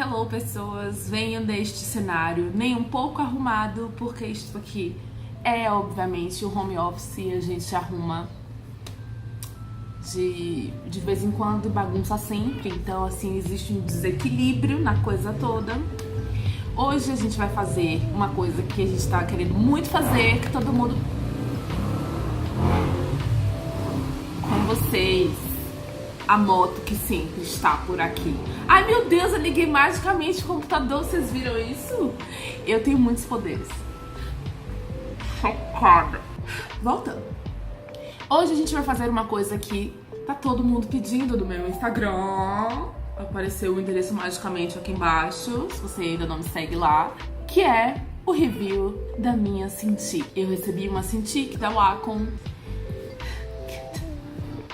Hello, pessoas! Venham deste cenário nem um pouco arrumado, porque isto aqui é, obviamente, o home office e a gente arruma de vez em quando e bagunça sempre. Então, assim, existe um desequilíbrio na coisa toda. Hoje a gente vai fazer uma coisa que a gente tá querendo muito fazer, que todo mundo... Com vocês, a moto que sempre está por aqui. Ai, meu Deus, eu liguei magicamente o computador, vocês viram isso? Eu tenho muitos poderes. Chocada. Voltando. Hoje a gente vai fazer uma coisa que tá todo mundo pedindo no meu Instagram. Apareceu o endereço magicamente aqui embaixo, se você ainda não me segue lá. Que é o review da minha Cintiq. Eu recebi uma Cintiq da Wacom.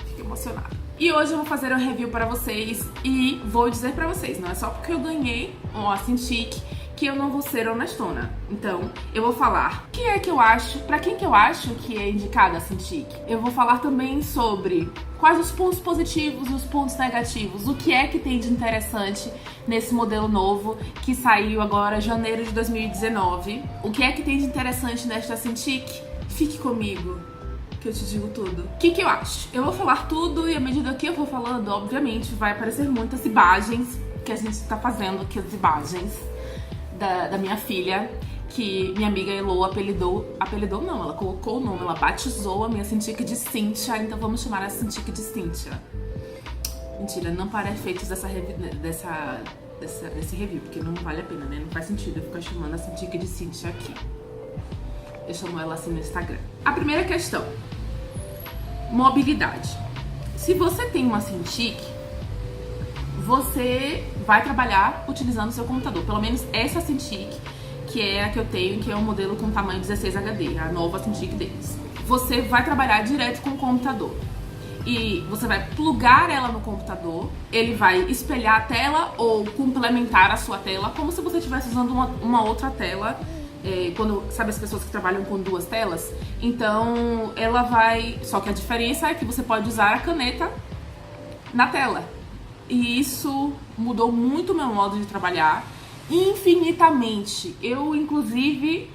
Fiquei emocionada. E hoje eu vou fazer um review para vocês e vou dizer pra vocês, não é só porque eu ganhei uma Cintiq que eu não vou ser honestona. Então, eu vou falar o que é que eu acho, pra quem que eu acho que é indicada a Cintiq. Eu vou falar também sobre quais os pontos positivos e os pontos negativos, o que é que tem de interessante nesse modelo novo que saiu agora em janeiro de 2019. O que é que tem de interessante nesta Cintiq? Fique comigo, que eu te digo tudo. O que eu acho? Eu vou falar tudo e à medida que eu vou falando, obviamente, vai aparecer muitas imagens que a gente tá fazendo aqui, as imagens da minha filha, que minha amiga Elo apelidou não, ela colocou o nome, ela batizou a minha Cintiq de Cynthia, então vamos chamar a Cintiq de Cynthia. Mentira, não para efeitos desse review, porque não vale a pena, né? Não faz sentido eu ficar chamando a Cintiq de Cynthia aqui. Eu chamo ela assim no Instagram. A primeira questão: mobilidade. Se você tem uma Cintiq, você vai trabalhar utilizando o seu computador. Pelo menos essa Cintiq, que é a que eu tenho, que é um modelo com tamanho 16 HD, a nova Cintiq deles. Você vai trabalhar direto com o computador. E você vai plugar ela no computador, ele vai espelhar a tela ou complementar a sua tela, como se você estivesse usando uma outra tela. Quando, sabe as pessoas que trabalham com duas telas? Então ela vai... Só que a diferença é que você pode usar a caneta na tela. E isso mudou muito o meu modo de trabalhar, infinitamente. Eu, inclusive,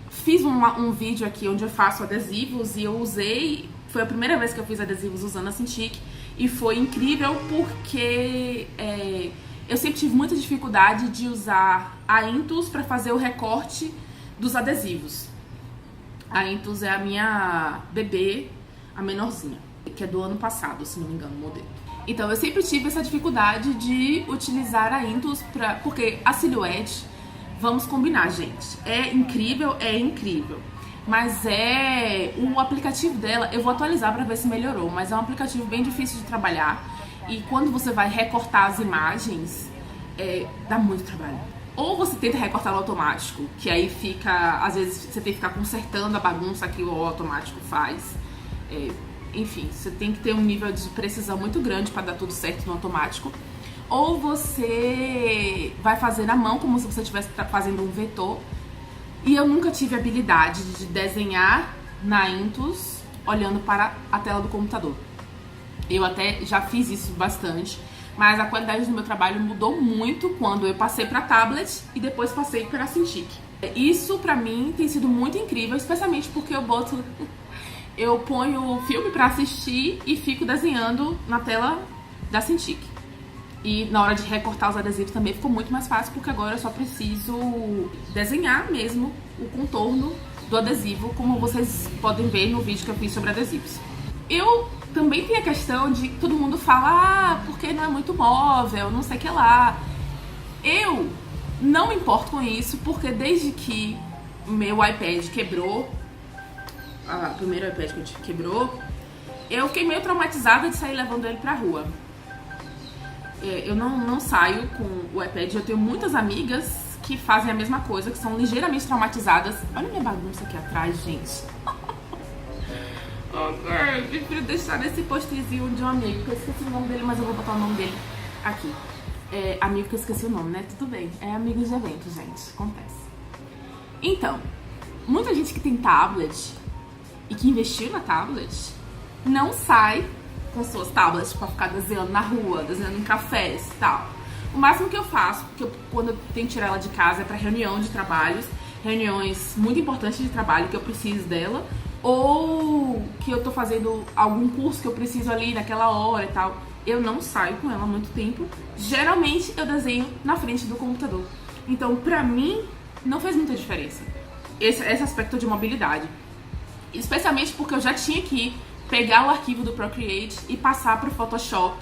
fiz um vídeo aqui onde eu faço adesivos e eu usei... Foi a primeira vez que eu fiz adesivos usando a Cintiq e foi incrível porque eu sempre tive muita dificuldade de usar a Intus para fazer o recorte dos adesivos. A Intus é a minha bebê, a menorzinha, que é do ano passado, se não me engano, o modelo. Então eu sempre tive essa dificuldade de utilizar a Intus porque a Silhouette, vamos combinar, gente, é incrível, mas o aplicativo dela, eu vou atualizar para ver se melhorou, mas é um aplicativo bem difícil de trabalhar e quando você vai recortar as imagens, dá muito trabalho. Ou você tenta recortar no automático, que aí fica, às vezes você tem que ficar consertando a bagunça que o automático faz. Enfim, você tem que ter um nível de precisão muito grande para dar tudo certo no automático. Ou você vai fazer na mão, como se você estivesse fazendo um vetor. E eu nunca tive habilidade de desenhar na Intus olhando para a tela do computador. Eu até já fiz isso bastante, mas a qualidade do meu trabalho mudou muito quando eu passei para tablet e depois passei para a Cintiq. Isso pra mim tem sido muito incrível, especialmente porque eu ponho o filme pra assistir e fico desenhando na tela da Cintiq. E na hora de recortar os adesivos também ficou muito mais fácil, porque agora eu só preciso desenhar mesmo o contorno do adesivo, como vocês podem ver no vídeo que eu fiz sobre adesivos. Eu também tenho a questão de que todo mundo fala, porque não é muito móvel, não sei o que lá. Eu não me importo com isso, porque desde que meu iPad quebrou, o primeiro iPad que quebrou, eu fiquei meio traumatizada de sair levando ele pra rua. Eu não saio com o iPad, eu tenho muitas amigas que fazem a mesma coisa, que são ligeiramente traumatizadas. Olha minha bagunça aqui atrás, gente. Ok, prefiro deixar nesse postzinho de um amigo, que eu esqueci o nome dele, mas eu vou botar o nome dele aqui. Amigo que eu esqueci o nome, né? Tudo bem, é amigo de evento, gente, acontece. Então, muita gente que tem tablet e que investiu na tablet não sai com suas tablets pra ficar desenhando na rua, desenhando em cafés e tal. O máximo que eu faço, quando eu tenho que tirar ela de casa, é pra reunião de trabalhos, reuniões muito importantes de trabalho que eu preciso dela, ou que eu tô fazendo algum curso que eu preciso ali naquela hora e tal. Eu não saio com ela há muito tempo. Geralmente eu desenho na frente do computador. Então, pra mim, não fez muita diferença esse aspecto de mobilidade. Especialmente porque eu já tinha que pegar o arquivo do Procreate e passar pro Photoshop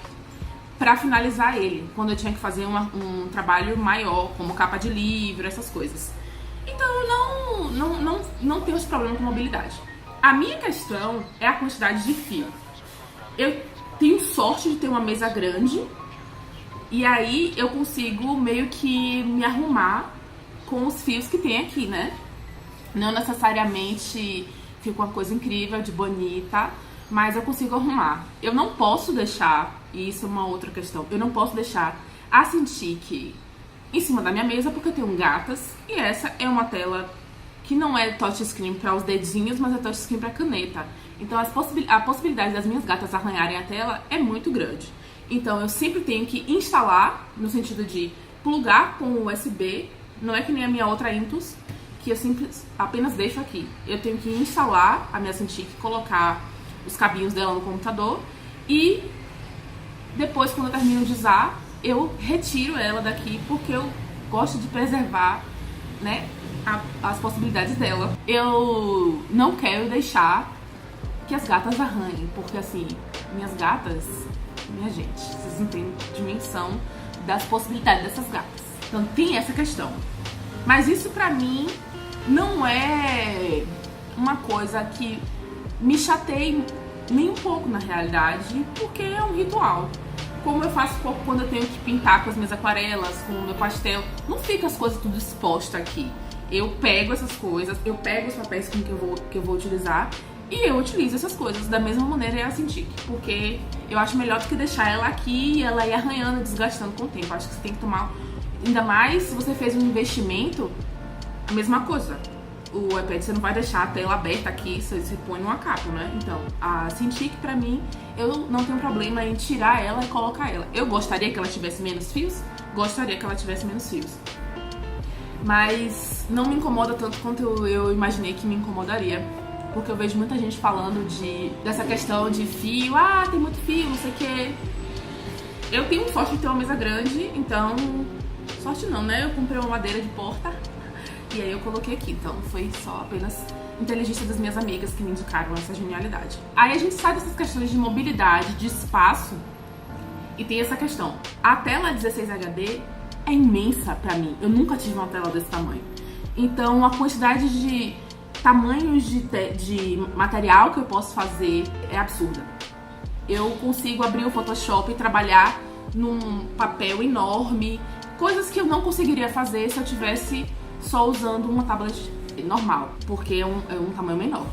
pra finalizar ele, quando eu tinha que fazer um trabalho maior, como capa de livro, essas coisas. Então eu não tenho esse problema com mobilidade. A minha questão é a quantidade de fio. Eu tenho sorte de ter uma mesa grande, e aí eu consigo meio que me arrumar com os fios que tem aqui, né? Não necessariamente fica uma coisa incrível, de bonita, mas eu consigo arrumar. Eu não posso deixar, e isso é uma outra questão, eu não posso deixar a Cintiq em cima da minha mesa porque eu tenho gatas, e essa é uma tela que não é touchscreen para os dedinhos, mas é touchscreen para caneta. Então a possibilidade das minhas gatas arranharem a tela é muito grande. Então eu sempre tenho que instalar, no sentido de plugar com o USB, não é que nem a minha outra Intuos, que eu apenas deixo aqui. Eu tenho que instalar a minha Cintiq, colocar os cabinhos dela no computador e depois, quando eu termino de usar, eu retiro ela daqui porque eu gosto de preservar, né, as possibilidades dela. Eu não quero deixar que as gatas arranhem, porque assim, minhas gatas, minha gente, vocês não têm dimensão das possibilidades dessas gatas. Então tem essa questão. Mas isso pra mim não é uma coisa que me chateie nem um pouco na realidade, porque é um ritual. Como eu faço quando eu tenho que pintar com as minhas aquarelas, com o meu pastel, não fica as coisas tudo expostas aqui. Eu pego essas coisas, eu pego os papéis que eu vou utilizar e eu utilizo essas coisas da mesma maneira é a Cintiq, porque eu acho melhor do que deixar ela aqui e ela ir arranhando, desgastando com o tempo. Acho que você tem que tomar, ainda mais se você fez um investimento, a mesma coisa. O iPad você não vai deixar a tela aberta aqui, você põe numa capa, né? Então, a Cintiq pra mim, eu não tenho problema em tirar ela e colocar ela. Eu gostaria que ela tivesse menos fios? Gostaria que ela tivesse menos fios. Mas não me incomoda tanto quanto eu imaginei que me incomodaria. Porque eu vejo muita gente falando dessa questão de fio. Ah, tem muito fio, não sei o quê. Eu tenho sorte de ter uma mesa grande, então... Sorte não, né? Eu comprei uma madeira de porta e aí eu coloquei aqui. Então foi só apenas inteligência das minhas amigas que me indicaram essa genialidade. Aí a gente sai dessas questões de mobilidade, de espaço, e tem essa questão. A tela 16 HD é imensa pra mim. Eu nunca tive uma tela desse tamanho. Então a quantidade de tamanhos de material que eu posso fazer é absurda. Eu consigo abrir o Photoshop e trabalhar num papel enorme, coisas que eu não conseguiria fazer se eu tivesse só usando uma tablet normal, porque é um tamanho menor.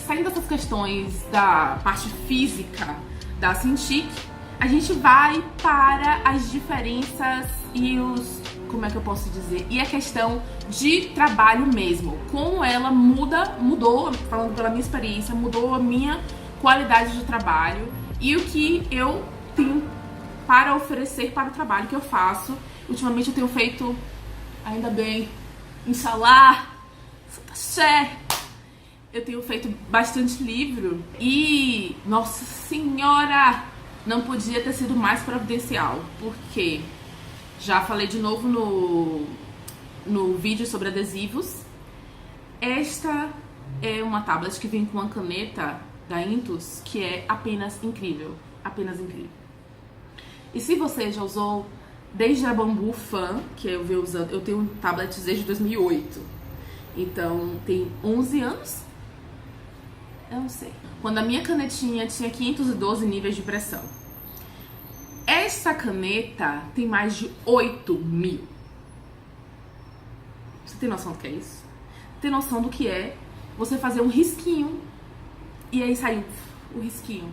Saindo dessas questões da parte física da Cintiq, a gente vai para as diferenças e como é que eu posso dizer? E a questão de trabalho mesmo. Como ela mudou, falando pela minha experiência, mudou a minha qualidade de trabalho e o que eu tenho para oferecer para o trabalho que eu faço. Ultimamente eu tenho feito, ainda bem, inshallah, Sataxé, eu tenho feito bastante livro e, nossa senhora, não podia ter sido mais providencial, porque já falei de novo no vídeo sobre adesivos. Esta é uma tablet que vem com uma caneta da Intuos que é apenas incrível, apenas incrível. E se você já usou desde a Bambu Fan, que eu venho usando, eu tenho tablets desde 2008, então tem 11 anos? Eu não sei. Quando a minha canetinha tinha 512 níveis de pressão. Essa caneta tem mais de 8.000. Você tem noção do que é isso? Tem noção do que é você fazer um risquinho e aí saiu o risquinho.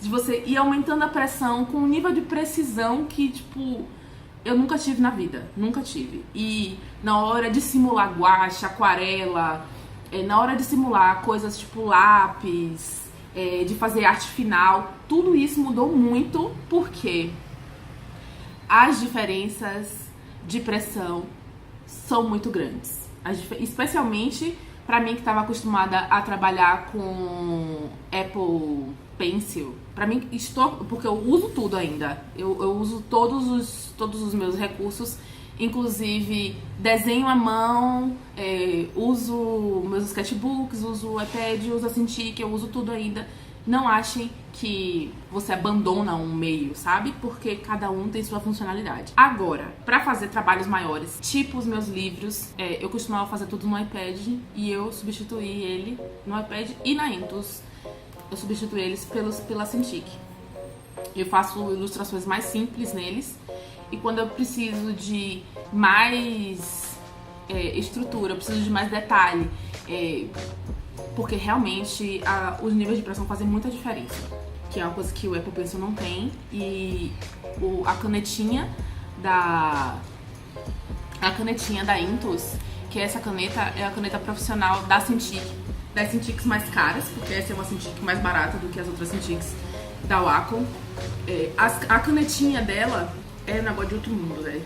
De você ir aumentando a pressão com um nível de precisão que, tipo, eu nunca tive na vida. Nunca tive. E na hora de simular guache, aquarela, na hora de simular coisas tipo lápis, de fazer arte final, tudo isso mudou muito porque as diferenças de pressão são muito grandes. Especialmente pra mim que estava acostumada a trabalhar com Apple Pencil. Pra mim, porque eu uso tudo ainda. Eu uso todos os meus recursos, inclusive desenho à mão, uso meus sketchbooks, uso o iPad, uso a Cintiq, eu uso tudo ainda. Não achem que você abandona um meio, sabe? Porque cada um tem sua funcionalidade. Agora, pra fazer trabalhos maiores, tipo os meus livros, eu costumava fazer tudo no iPad e eu substituí ele no iPad e na Intuos. Eu substituí eles pela Cintiq. Eu faço ilustrações mais simples neles e quando eu preciso de mais estrutura, eu preciso de mais detalhe, porque realmente os níveis de pressão fazem muita diferença, que é uma coisa que o Apple Pencil não tem. E a canetinha da Intuos, que essa caneta é a caneta profissional da Cintiq, das Cintiqs mais caras, porque essa é uma Cintiq mais barata do que as outras Cintiqs da Wacom. A canetinha dela é um negócio de outro mundo, velho.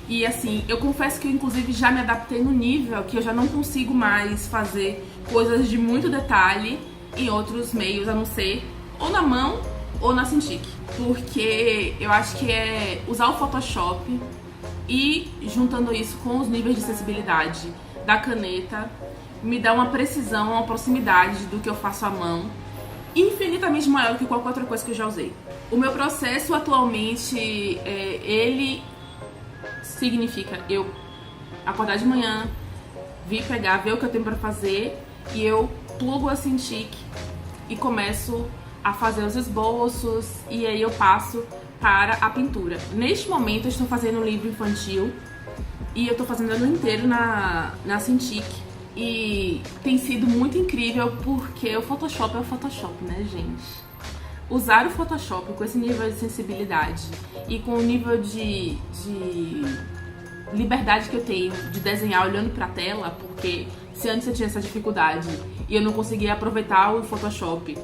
E assim, eu confesso que eu inclusive já me adaptei no nível que eu já não consigo mais fazer coisas de muito detalhe em outros meios, a não ser ou na mão ou na Cintiq. Porque eu acho que usar o Photoshop e juntando isso com os níveis de sensibilidade da caneta me dá uma precisão, uma proximidade do que eu faço à mão infinitamente maior do que qualquer outra coisa que eu já usei. O meu processo atualmente, ele significa eu acordar de manhã, vir pegar, ver o que eu tenho pra fazer e eu plugo a Cintiq e começo a fazer os esboços e aí eu passo para a pintura. Neste momento eu estou fazendo um livro infantil e eu estou fazendo ele inteiro na Cintiq e tem sido muito incrível porque o Photoshop é o Photoshop, né, gente? Usar o Photoshop com esse nível de sensibilidade e com o nível de liberdade que eu tenho de desenhar olhando pra tela, porque se antes eu tinha essa dificuldade e eu não conseguia aproveitar o Photoshop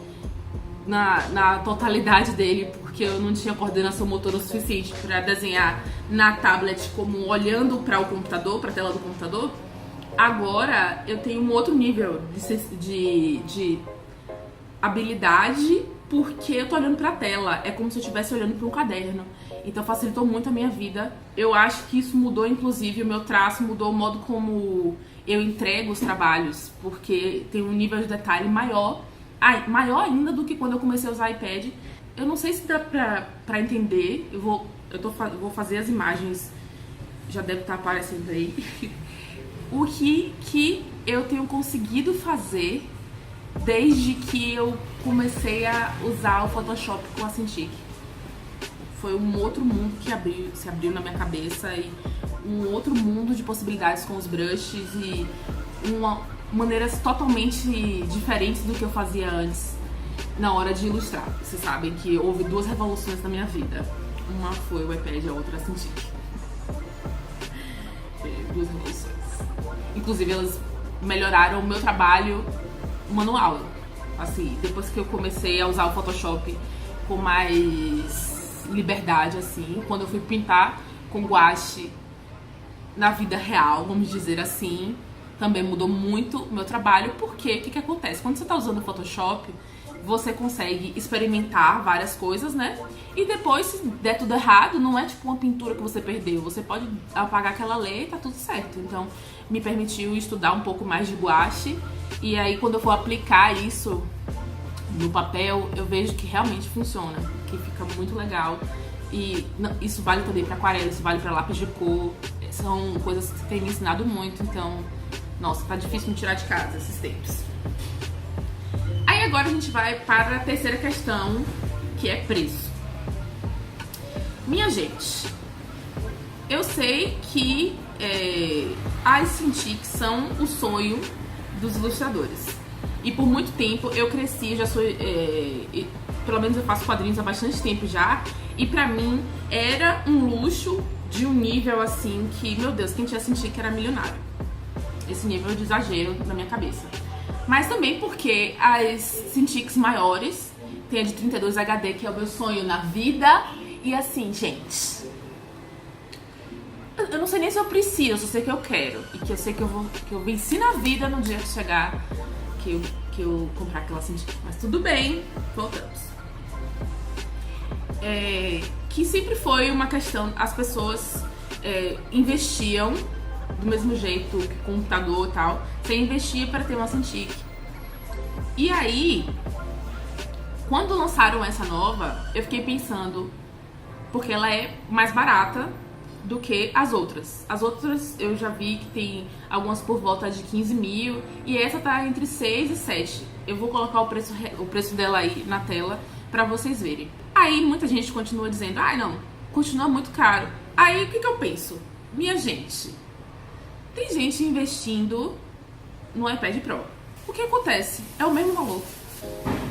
na totalidade dele, porque eu não tinha coordenação motora o suficiente pra desenhar na tablet como olhando para o computador, pra tela do computador, agora eu tenho um outro nível de habilidade porque eu tô olhando pra tela, é como se eu estivesse olhando pra um caderno. Então facilitou muito a minha vida. Eu acho que isso mudou, inclusive, o meu traço, mudou o modo como eu entrego os trabalhos, porque tem um nível de detalhe maior ainda do que quando eu comecei a usar iPad. Eu não sei se dá pra entender, eu vou fazer as imagens, já deve estar aparecendo aí, o que eu tenho conseguido fazer desde que eu comecei a usar o Photoshop com a Cintiq. Foi um outro mundo que se abriu na minha cabeça e um outro mundo de possibilidades com os brushes e maneiras totalmente diferentes do que eu fazia antes na hora de ilustrar. Vocês sabem que houve duas revoluções na minha vida. Uma foi o iPad e a outra a Cintiq. Duas revoluções. Inclusive elas melhoraram o meu trabalho manual. Assim, depois que eu comecei a usar o Photoshop com mais liberdade, assim, quando eu fui pintar com guache na vida real, vamos dizer assim, também mudou muito o meu trabalho, porque o que acontece? Quando você tá usando o Photoshop, você consegue experimentar várias coisas, né? E depois, se der tudo errado, não é tipo uma pintura que você perdeu. Você pode apagar aquela letra e tá tudo certo. Então, me permitiu estudar um pouco mais de guache. E aí, quando eu for aplicar isso no papel, eu vejo que realmente funciona, que fica muito legal. E isso vale também pra aquarela, isso vale pra lápis de cor. São coisas que têm me ensinado muito, então, nossa, tá difícil me tirar de casa esses tempos. Aí agora a gente vai para a terceira questão, que é preço. Minha gente, eu sei que as Cintiq são o sonho dos ilustradores. E por muito tempo eu cresci, já sou... pelo menos eu faço quadrinhos há bastante tempo já. E pra mim era um luxo de um nível assim que, meu Deus, quem tinha Cintiq era milionário. Esse nível de exagero na minha cabeça. Mas também porque as Cintiqs maiores, tem a de 32 HD, que é o meu sonho na vida. E assim, gente, eu não sei nem se eu preciso, eu só sei que eu quero. E que eu sei que eu venci na vida no dia que chegar, que eu comprar aquela cintinha. Mas tudo bem, voltamos. Que sempre foi uma questão, as pessoas investiam do mesmo jeito que computador e tal, você investia para ter uma Cintiq. E aí, quando lançaram essa nova, eu fiquei pensando, porque ela é mais barata do que as outras. As outras eu já vi que tem algumas por volta de 15 mil e essa tá entre 6 e 7. Eu vou colocar o preço dela aí na tela pra vocês verem. Aí muita gente continua dizendo, não, continua muito caro. Aí o que eu penso? Minha gente, tem gente investindo no iPad Pro. O que acontece? É o mesmo valor.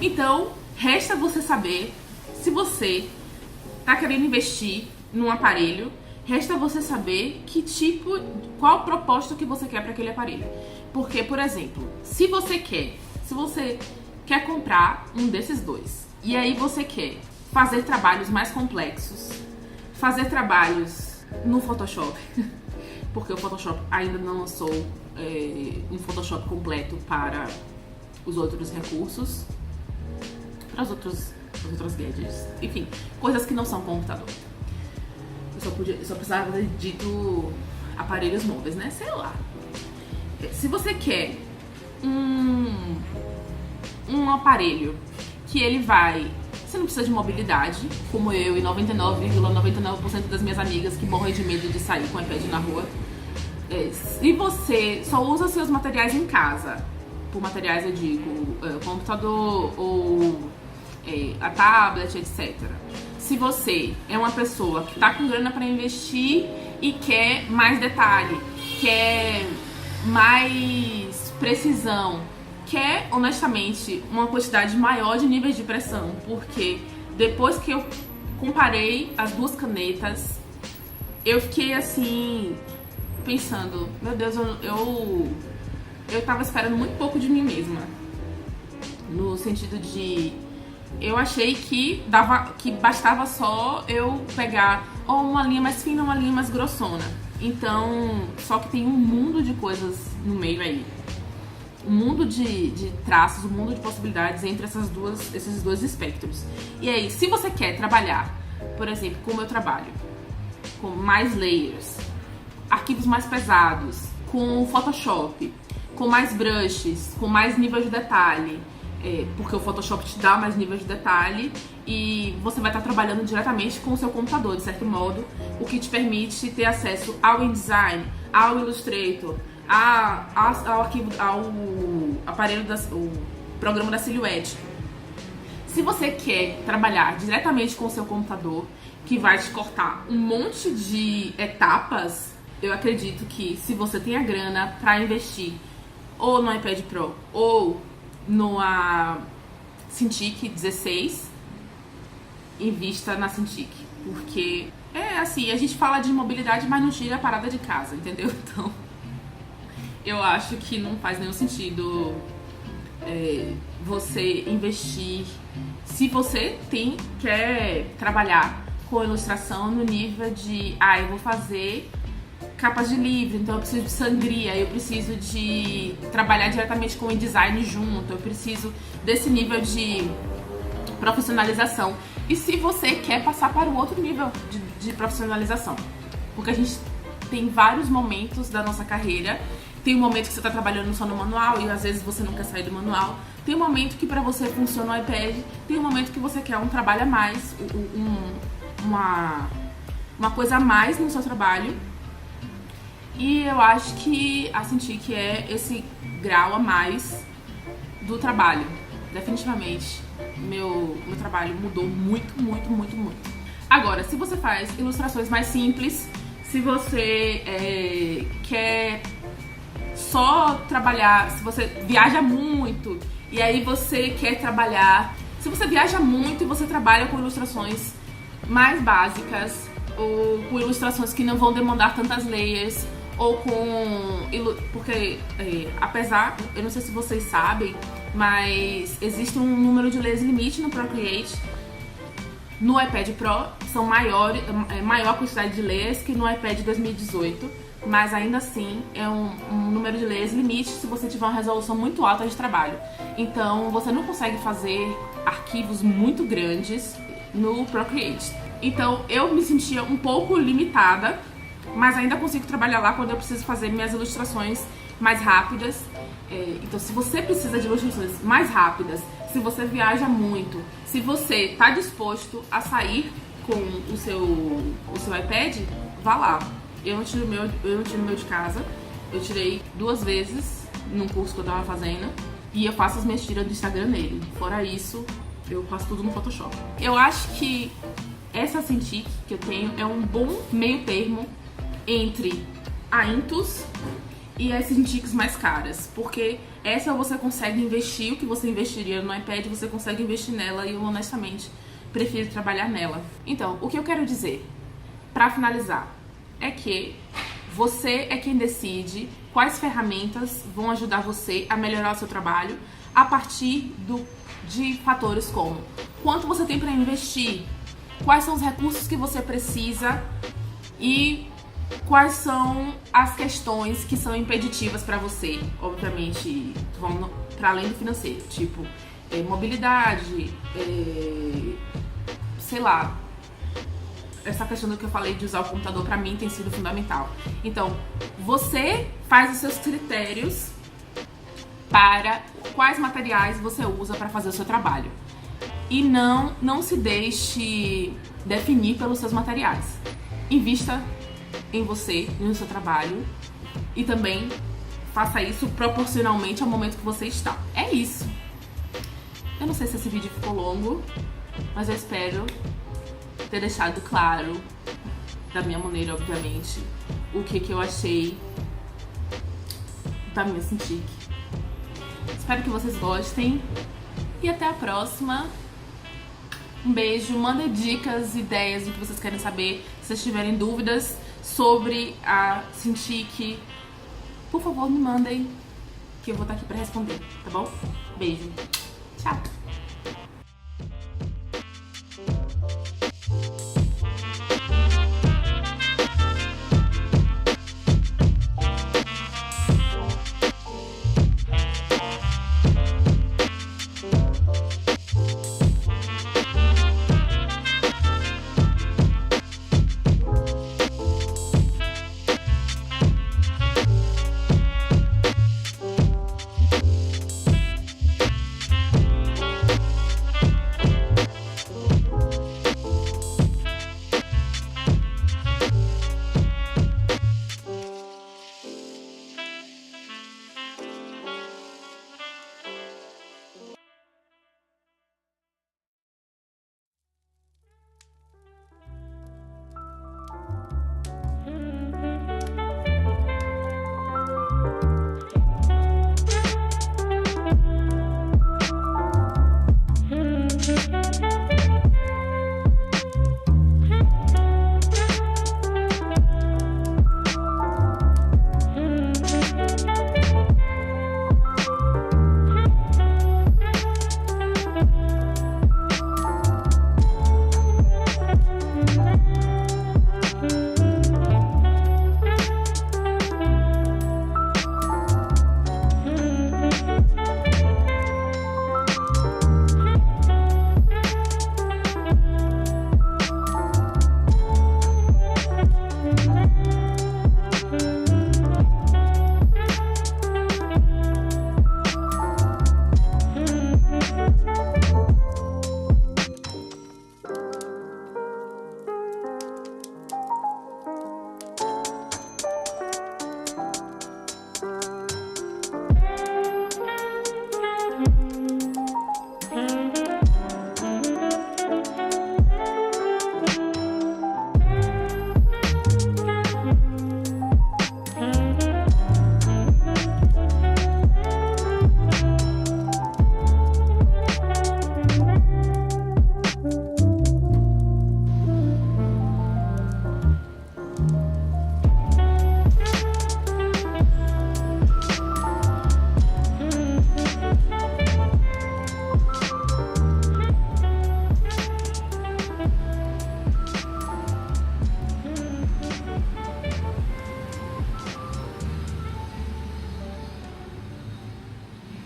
Então, resta você saber se você tá querendo investir num aparelho, resta você saber qual o propósito que você quer para aquele aparelho. Porque, por exemplo, se você quer comprar um desses dois, e aí você quer fazer trabalhos mais complexos, fazer trabalhos no Photoshop, porque o Photoshop ainda não lançou um Photoshop completo para os outros recursos, para os outros gadgets, enfim, coisas que não são computador. Eu só precisava ter dito aparelhos móveis, né? Sei lá. Se você quer um aparelho que ele vai... Você não precisa de mobilidade, como eu e 99,99% das minhas amigas que morrem de medo de sair com o iPad na rua. Se você só usa seus materiais em casa, por materiais eu digo computador ou a tablet, etc. Se você é uma pessoa que tá com grana para investir e quer mais detalhe, quer mais precisão, quer honestamente uma quantidade maior de níveis de pressão, porque depois que eu comparei as duas canetas, eu fiquei assim pensando, meu Deus, eu tava esperando muito pouco de mim mesma, no sentido de eu achei que bastava só eu pegar uma linha mais fina, uma linha mais grossona. Então, só que tem um mundo de coisas no meio aí. Um mundo de traços, um mundo de possibilidades entre esses dois espectros. E aí, se você quer trabalhar, por exemplo, como eu trabalho, com mais layers, arquivos mais pesados, com Photoshop, com mais brushes, com mais nível de detalhe, porque o Photoshop te dá mais nível de detalhe e você vai estar trabalhando diretamente com o seu computador, de certo modo, o que te permite ter acesso ao InDesign, ao Illustrator, ao aparelho, o programa da Silhouette. Se você quer trabalhar diretamente com o seu computador, que vai te cortar um monte de etapas, eu acredito que se você tem a grana para investir ou no iPad Pro ou numa Cintiq 16, invista na Cintiq, porque assim, a gente fala de mobilidade, mas não tira a parada de casa, entendeu? Então, eu acho que não faz nenhum sentido você investir, se você quer trabalhar com ilustração no nível de, eu vou fazer capas de livro, então eu preciso de sangria, eu preciso de trabalhar diretamente com o InDesign junto, eu preciso desse nível de profissionalização. E se você quer passar para o outro nível de profissionalização, porque a gente tem vários momentos da nossa carreira, tem um momento que você está trabalhando só no manual e às vezes você não quer sair do manual, tem um momento que para você funciona o iPad, tem um momento que você quer um trabalho a mais, uma coisa a mais no seu trabalho. E eu acho que a Cintiq é esse grau a mais do trabalho. Definitivamente, meu trabalho mudou muito, muito, muito, muito. Agora, se você faz ilustrações mais simples, se você quer só trabalhar, se você viaja muito e aí você quer trabalhar... Se você viaja muito e você trabalha com ilustrações mais básicas ou com ilustrações que não vão demandar tantas layers, ou porque apesar, eu não sei se vocês sabem, mas existe um número de layers limite no Procreate No iPad Pro são maior quantidade de layers que no iPad 2018, mas ainda assim é um número de layers limite se você tiver uma resolução muito alta de trabalho. Então você não consegue fazer arquivos muito grandes no Procreate. Então eu me sentia um pouco limitada, mas ainda consigo trabalhar lá quando eu preciso fazer minhas ilustrações mais rápidas. Então se você precisa de ilustrações mais rápidas, se você viaja muito, se você está disposto a sair com o seu iPad, vá lá. Eu não tiro o meu de casa, eu tirei 2 vezes num curso que eu tava fazendo e eu faço as minhas tiras do Instagram nele. Fora isso, eu faço tudo no Photoshop. Eu acho que essa Cintiq que eu tenho é um bom meio termo entre a Intuos e as Cintiqs mais caras, porque essa você consegue investir o que você investiria no iPad, você consegue investir nela e eu honestamente prefiro trabalhar nela. Então, o que eu quero dizer, pra finalizar, é que você é quem decide quais ferramentas vão ajudar você a melhorar o seu trabalho a partir de fatores como quanto você tem para investir, quais são os recursos que você precisa e quais são as questões que são impeditivas para você, obviamente, vão para além do financeiro, tipo mobilidade, sei lá, essa questão do que eu falei de usar o computador pra mim tem sido fundamental. Então, você faz os seus critérios para quais materiais você usa para fazer o seu trabalho. E não se deixe definir pelos seus materiais. Invista em você e no seu trabalho e também faça isso proporcionalmente ao momento que você está. É isso. Eu não sei se esse vídeo ficou longo, mas eu espero ter deixado claro, da minha maneira, obviamente, o que eu achei da minha Cintiq. Espero que vocês gostem e até a próxima. Um beijo, mandem dicas, ideias do que vocês querem saber. Se vocês tiverem dúvidas sobre a Cintiq, por favor, me mandem, que eu vou estar aqui pra responder, tá bom? Beijo. Tchau.